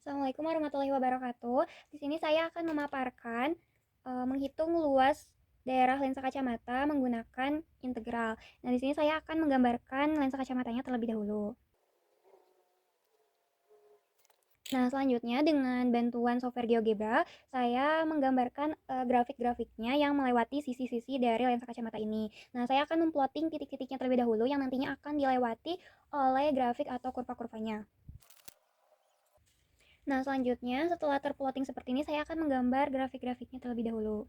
Assalamualaikum warahmatullahi wabarakatuh. Di sini saya akan memaparkan menghitung luas daerah lensa kacamata menggunakan integral. Nah, di sini saya akan menggambarkan lensa kacamatanya terlebih dahulu. Nah, selanjutnya dengan bantuan software GeoGebra, saya menggambarkan grafik-grafiknya yang melewati sisi-sisi dari lensa kacamata ini. Nah, saya akan memplotting titik-titiknya terlebih dahulu yang nantinya akan dilewati oleh grafik atau kurva-kurvanya. Nah, selanjutnya setelah terplotting seperti ini, saya akan menggambar grafik-grafiknya terlebih dahulu.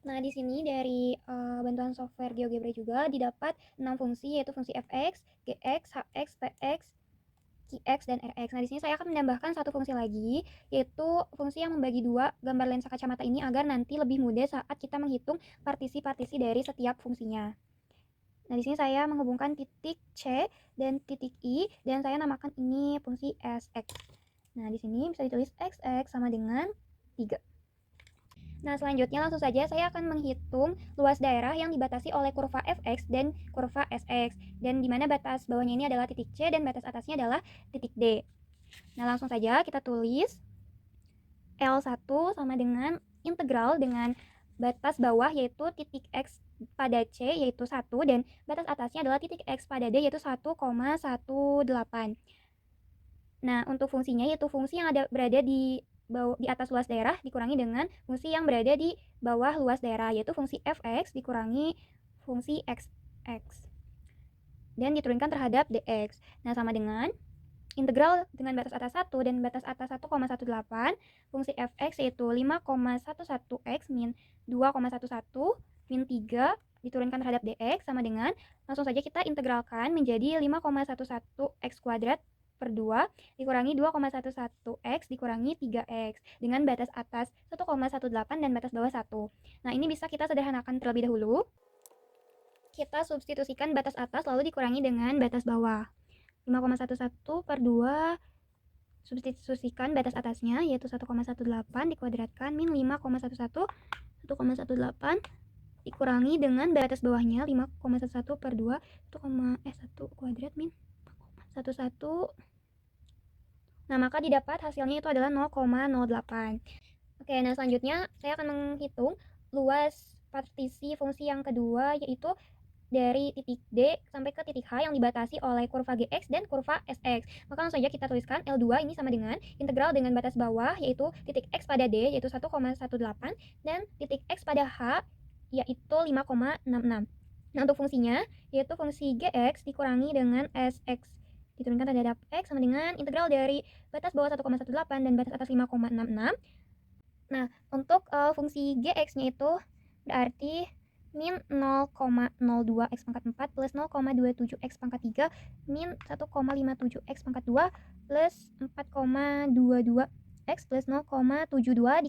Nah, di sini dari bantuan software GeoGebra juga didapat 6 fungsi, yaitu fungsi fx, gx, hx, px, qx, dan rx. Nah, di sini saya akan menambahkan satu fungsi lagi, yaitu fungsi yang membagi dua gambar lensa kacamata ini agar nanti lebih mudah saat kita menghitung partisi-partisi dari setiap fungsinya. Nah, di sini saya menghubungkan titik C dan titik I, dan saya namakan ini fungsi sx. Nah, di sini bisa ditulis xx sama dengan 3. Nah, selanjutnya langsung saja saya akan menghitung luas daerah yang dibatasi oleh kurva fx dan kurva sx. Dan di mana batas bawahnya ini adalah titik C dan batas atasnya adalah titik D. Nah, langsung saja kita tulis L1 sama dengan integral dengan batas bawah yaitu titik X pada C yaitu 1 dan batas atasnya adalah titik X pada D yaitu 1,18. Nah, untuk fungsinya yaitu fungsi yang berada di atas luas daerah dikurangi dengan fungsi yang berada di bawah luas daerah yaitu fungsi fx dikurangi fungsi xx dan diturunkan terhadap dx. Nah, sama dengan integral dengan batas atas 1 dan batas atas 1,18 fungsi fx yaitu 5,11x min 2,11 min 3 diturunkan terhadap dx sama dengan langsung saja kita integralkan menjadi 5,11x kuadrat per 2 dikurangi 2,11x dikurangi 3x dengan batas atas 1,18 dan batas bawah 1. Nah, ini bisa kita sederhanakan terlebih dahulu. Kita substitusikan batas atas lalu dikurangi dengan batas bawah. 5,11 per 2 substitusikan batas atasnya yaitu 1,18 dikuadratkan min 5,11 1,18 dikurangi dengan batas bawahnya 5,11 per 2 1 kuadrat min 11. Nah, maka didapat hasilnya itu adalah 0,08. Oke, nah selanjutnya saya akan menghitung luas partisi fungsi yang kedua yaitu dari titik D sampai ke titik H yang dibatasi oleh kurva Gx dan kurva Sx. Maka langsung saja kita tuliskan L2 ini sama dengan integral dengan batas bawah yaitu titik X pada D yaitu 1,18 dan titik X pada H yaitu 5,66. Nah, untuk fungsinya yaitu fungsi Gx dikurangi dengan Sx diturunkan terhadap X sama dengan integral dari batas bawah 1,18 dan batas atas 5,66. Nah, untuk fungsi Gx-nya itu berarti min 0,02 x pangkat 4 plus 0,27 x pangkat 3 min 1,57 x pangkat 2 plus 4,22 x plus 0,72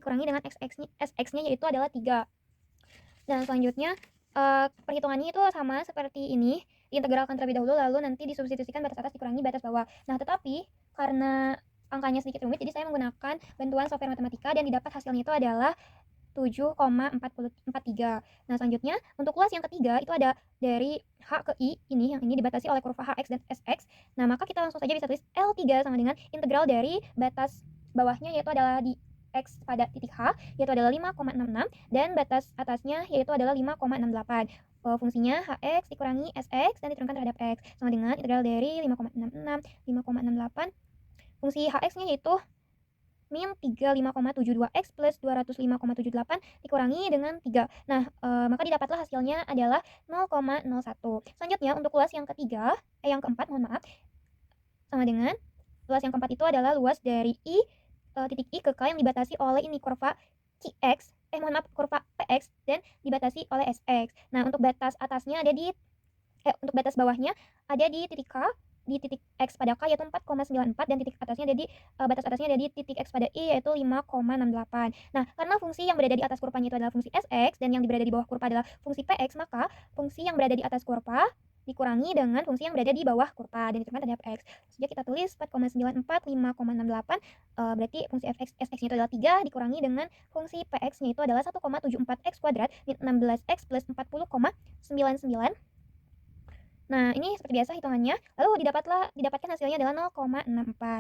dikurangi dengan sx-nya yaitu adalah 3. Dan selanjutnya perhitungannya itu sama seperti ini, diintegralkan terlebih dahulu lalu nanti disubstitusikan batas atas dikurangi batas bawah. Nah, tetapi karena angkanya sedikit rumit jadi saya menggunakan bantuan software matematika dan didapat hasilnya itu adalah 7,43. Nah, selanjutnya untuk luas yang ketiga itu ada dari H ke I ini yang ini dibatasi oleh kurva HX dan SX. Nah, maka kita langsung saja bisa tulis L3 sama dengan integral dari batas bawahnya yaitu adalah di X pada titik H yaitu adalah 5,66 dan batas atasnya yaitu adalah 5,68. Fungsinya Hx dikurangi Sx dan diturunkan terhadap X sama dengan integral dari 5,66 5,68 fungsi Hx-nya yaitu min 35,72x plus 205,78 dikurangi dengan 3. Nah, maka didapatlah hasilnya adalah 0,01. Selanjutnya untuk luas yang ketiga, yang keempat, mohon maaf, sama dengan luas yang keempat itu adalah luas dari I titik I ke K yang dibatasi oleh ini kurva Qx, kurva Px dan dibatasi oleh Sx. Nah, untuk batas atasnya ada di untuk batas bawahnya ada di titik K di titik X pada K yaitu 4,94 dan titik atasnya ada di batas atasnya ada di titik X pada I yaitu 5,68. Nah, karena fungsi yang berada di atas kurvanya itu adalah fungsi Sx dan yang berada di bawah kurva adalah fungsi Px, maka fungsi yang berada di atas kurva dikurangi dengan fungsi yang berada di bawah kurva dan ditentukan pada fx. Jadi kita tulis 4,94, 5,68, berarti fungsi fx-nya itu adalah 3 dikurangi dengan fungsi px-nya itu adalah 1,74x kuadrat min 16x plus 40,99. Nah, ini seperti biasa hitungannya. Lalu didapatkan hasilnya adalah 0,64.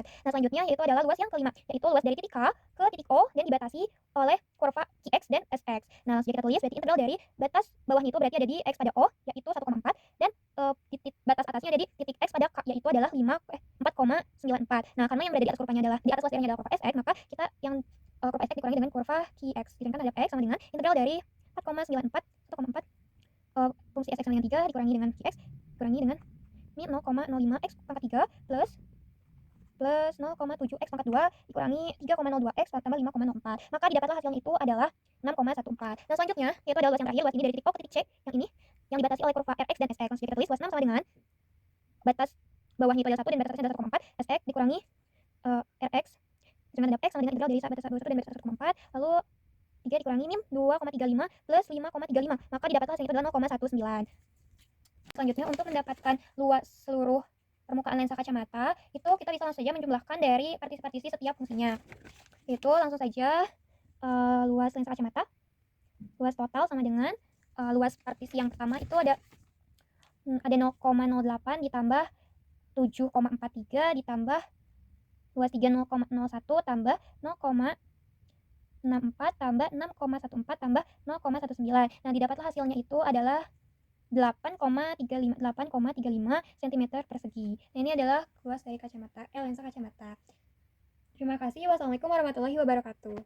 Nah, selanjutnya yaitu adalah luas yang kelima, yaitu luas dari titik K ke titik O dan dibatasi oleh kurva Qx dan Sx. Nah, jadi kita tulis berarti integral dari batas bawahnya itu berarti ada di X pada O, yaitu 1,4, dan titik batas atasnya ada di titik X pada K, yaitu adalah 4,94. Nah, karena yang berada di atas kurvanya adalah, di atas luas daerahnya adalah kurva Sx, maka kita yang kurva Sx dikurangi dengan kurva Qx. Sedangkan ada X sama dengan integral dari 4,94, 1,4, fungsi Sx sama dengan 3 dikurangi dengan Qx, dikurangi dengan min 0,05x pangkat 3 plus 0,7x pangkat 2 dikurangi 3,02x tambah 5,04. Maka didapatlah hasilnya itu adalah 6,14. Nah, selanjutnya yaitu adalah luas yang terakhir, luas ini dari titik O ke titik C, yang ini yang dibatasi oleh kurva Rx dan Sx. Jadi kita tulis luas 6 sama dengan batas bawahnya itu adalah 1 dan batas atasnya adalah 1,4, Sx dikurangi Rx dengan ada X sama dengan integral dari batas 1,21 dan batas 1,4, lalu 3 dikurangi min 2,35 plus 5,35. Maka didapatlah hasilnya itu adalah 0,19. Selanjutnya, untuk mendapatkan luas seluruh permukaan lensa kacamata, itu kita bisa langsung saja menjumlahkan dari partisi-partisi setiap fungsinya. Itu langsung saja luas lensa kacamata, luas total sama dengan luas partisi yang pertama itu ada 0,08 ditambah 7,43 ditambah luas 3 0,01 tambah 0,64 tambah 6,14 tambah 0,19. Nah, didapatlah hasilnya itu adalah 8,35 cm persegi. Nah, ini adalah luas dari lensa kacamata. Terima kasih. Wassalamualaikum warahmatullahi wabarakatuh.